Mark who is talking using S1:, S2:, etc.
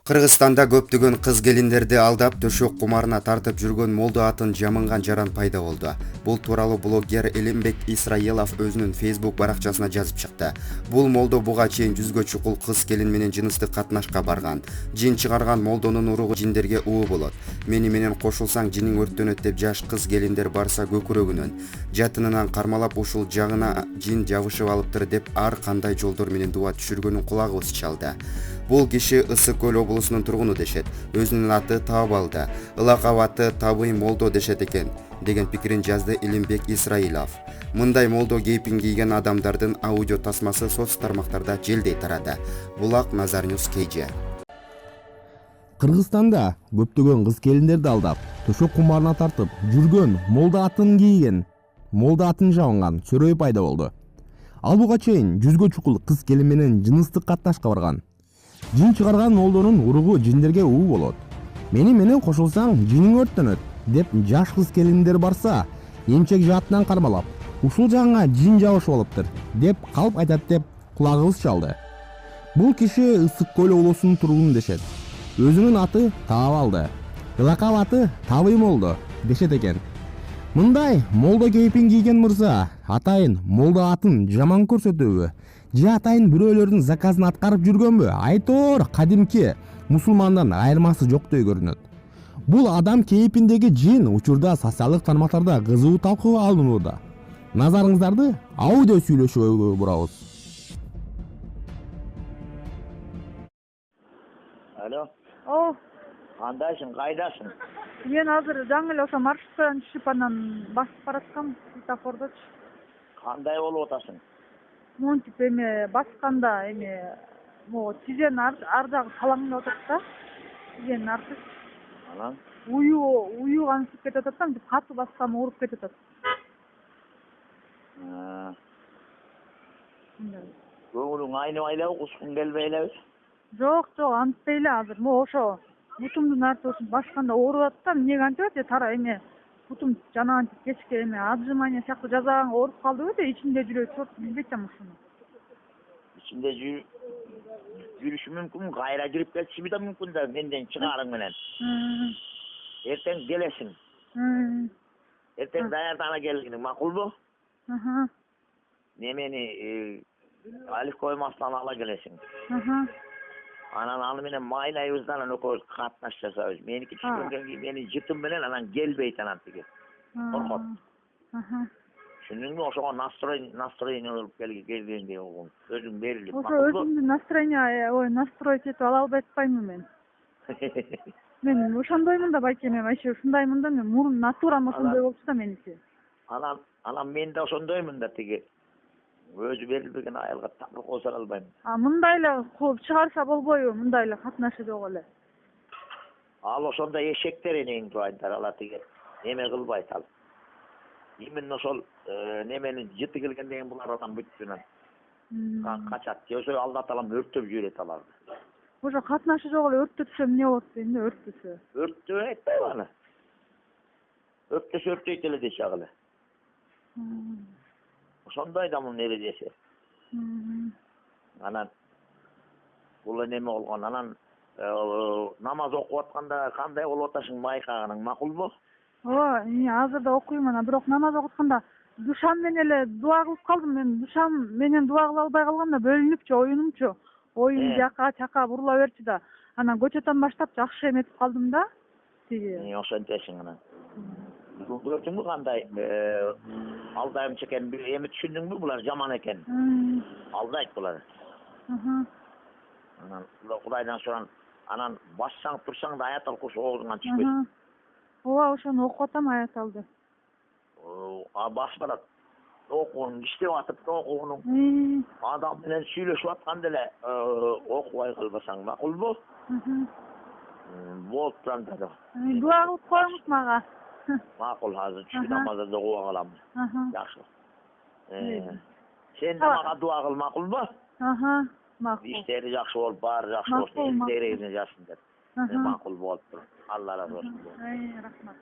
S1: Кыргызстанда көптөгөн кыз-келиндерди алдап төшөк кумарына тартып жүргөн Молдо атын жамынган жаран пайда болду. Бул тууралуу блогер Элимбек Исраилов өзүнүн Facebook баракчасына жазып чыкты. Бул Молдо буга чейин жүзгө чукул кыз-келин менен жыныстык катнашка барган. Жин чыгарган Молдонун уругу жиндерге уу болот. Мени менен кошулсаң жиниң өрттөнөт деп жаш кыз-келиндер барса көкүрөгүнөн, жатынынан кармалап ушул жагына жин жабышып алыптыр деп ар кандай жолдор менен дуба түшүргөнүн кулагыбыз чалды. Бул киши Ысык-Көл облусунун тургуну дешет. Өзүнүн аты Табалда, ылакап аты Табый Молдо дешет экен, деген пикирин жазды Элимбек Исраилов. Мындай Молдо кейпин кийген адамдардын аудио тасмасы соц тармактарда желдей тарады. Булак Назар-News.kg.
S2: Кыргызстанда көптөгөн кыз-келиндерди алдап, төшөк кумарына тартып жүргөн Молдо атын кийген, Молдо атын жабынган чөрөй пайда болду. Ал буга чейин жүзгө чукул кыз-келин менен жыныстык катнашка барган. Жин чыгарган Молдонун уругу жиндерге уу болот. Мени менен кошулсаң жиниң өрттөнөт деп жаш кыз-келиндер барса, эмчек жаатынан кармалап, ушул жагыңа жин жабышып алыптыр деп калп айтат деп кулагыбыз чалды. Бул киши Ысык-Көл облусунун тургуну дешет. Өзүнүн аты Табалда, ылакап аты Табый Молдо дешет экен. Мындай Молдо кейпин кийген мырза атайын Молдо атын жаман көрсөтөбү? Же атайын бирөөлөрдүн заказын аткарып жүргөнбү? Айтор кадимки мусулмандан айырмасы жоктой көрүнөт. Бул адам кейпиндеги жин учурда социалдык тармактарда кызуу талкууга алынууда. Назарыңыздарды аудио сүйлөшүүгө бурабыз.
S3: Алло.
S4: О,
S3: Кандайсың, кайдасың?
S4: мен азыр жаңы эле ошо маршруттан түшүп анан басып бараткам светофордочу.
S3: Кандай болуп атасың?
S4: Монтип эме басканда эме могу тизенин ар жагы салаңдап атат да. Тизенин арты.
S3: Анан?
S4: Уюу аңсып кетип атат да, мынтип катуу бассам ооруп кетип атат.
S3: Көңүлүң айнып элеби, кускуң келбей элеби?
S4: Жок, антпай эле азыр. Могу ошо бутумдун арты басканда ооруп атат да, эмнеге антип атат? Тара эме бутум жана антип кечке эме отжимание сыяктуу жасаганга ооруп калдыбы де, ичинде жүрөт, чорт билбейт атам ушуну.
S3: Ичинде жүрүшү мүмкүн, кайра жүрүп кетиши да мүмкүн да менден чыгарың менен. Эртең келесиң. Эртең даярдана келгиниң макулбу? Немени алиф коймастан ала келесиң. Анан аны менен майлайбыздан анан экөөбүз катнаш жасайбыз. Меники түшкөндөн кийин менин жытым менен анан келбейт анан тиги. Коркот. Түшүндүңбү? Ошого настроение болуп келгендей болгон. Өзүң берилип.
S4: Ошо өзүмдү настроить этип ала албай атпаймынбы мен? Мен ошондоймун да байке, мен вообще ушундаймын да, мен мурун натурам ошондой болчу да меники.
S3: Анан мен да ошондоймун да тиги. Өзү берилбеген аялга такыр косо албайм.
S4: Мындай эле кылып чыгарса болбойбу? Мындай эле катнашып эле.
S3: Ал ошондой эшектер энеңди айтар, ала тиги неме кылбайт ал. Именно ошол неменин жыты келген деген булар атам бүттүнөн. Качат. Жөсө алдат алам өрттөп жиберет аларды.
S4: Ошо катнашы жок эле өрттөтсө эмне болот дейм, өрттөсө.
S3: Өрттөө айтпайбы аны? Өрттөсө өрттөйт эле дешек эле. Ошондой да мунун эрежеси. Анан бул неме болгон, анан намаз окуп атканда кандай болуп атасың байкаганың макулбу?
S4: Азыр да окуйм, анан бирок намаз окуп атканда душам менен эле дуа кылып калдым. Мен душам менен дуа кыла албай калганда бөлүнүпчү оюнумчу. Оюн жака чака бурула берчү да. Анан көчөтөн баштап жакшы эметип калдым да. Тиги.
S3: Ошентесиң анан. Көрдүңбү кандай алдайымчы экен, эми түшүндүңбү булар жаман экен. Алдайт булар. Анан Кудайдан суран, анан бассаң турсаң да аят окуш оозуңан түшпөйт.
S4: Ооба, ошону окуп атам аяталды.
S3: Басып барат. Окуунун иштеп атып да окуунун. Адам менен сүйлөшүп атканда эле окубай калбасаң макулбу? Болуп турганда да.
S4: Дуа кылып коюңуз мага.
S3: Макул, азыр түшүп намазда окуп калам. Жакшы. Сен да мага дуа кыл, макулбу?
S4: Макул.
S3: Иштери жакшы болуп, баары жакшы болсун, дерегине жазсын деп. Макул болуптур. Алла разы болсун.
S4: Рахмат.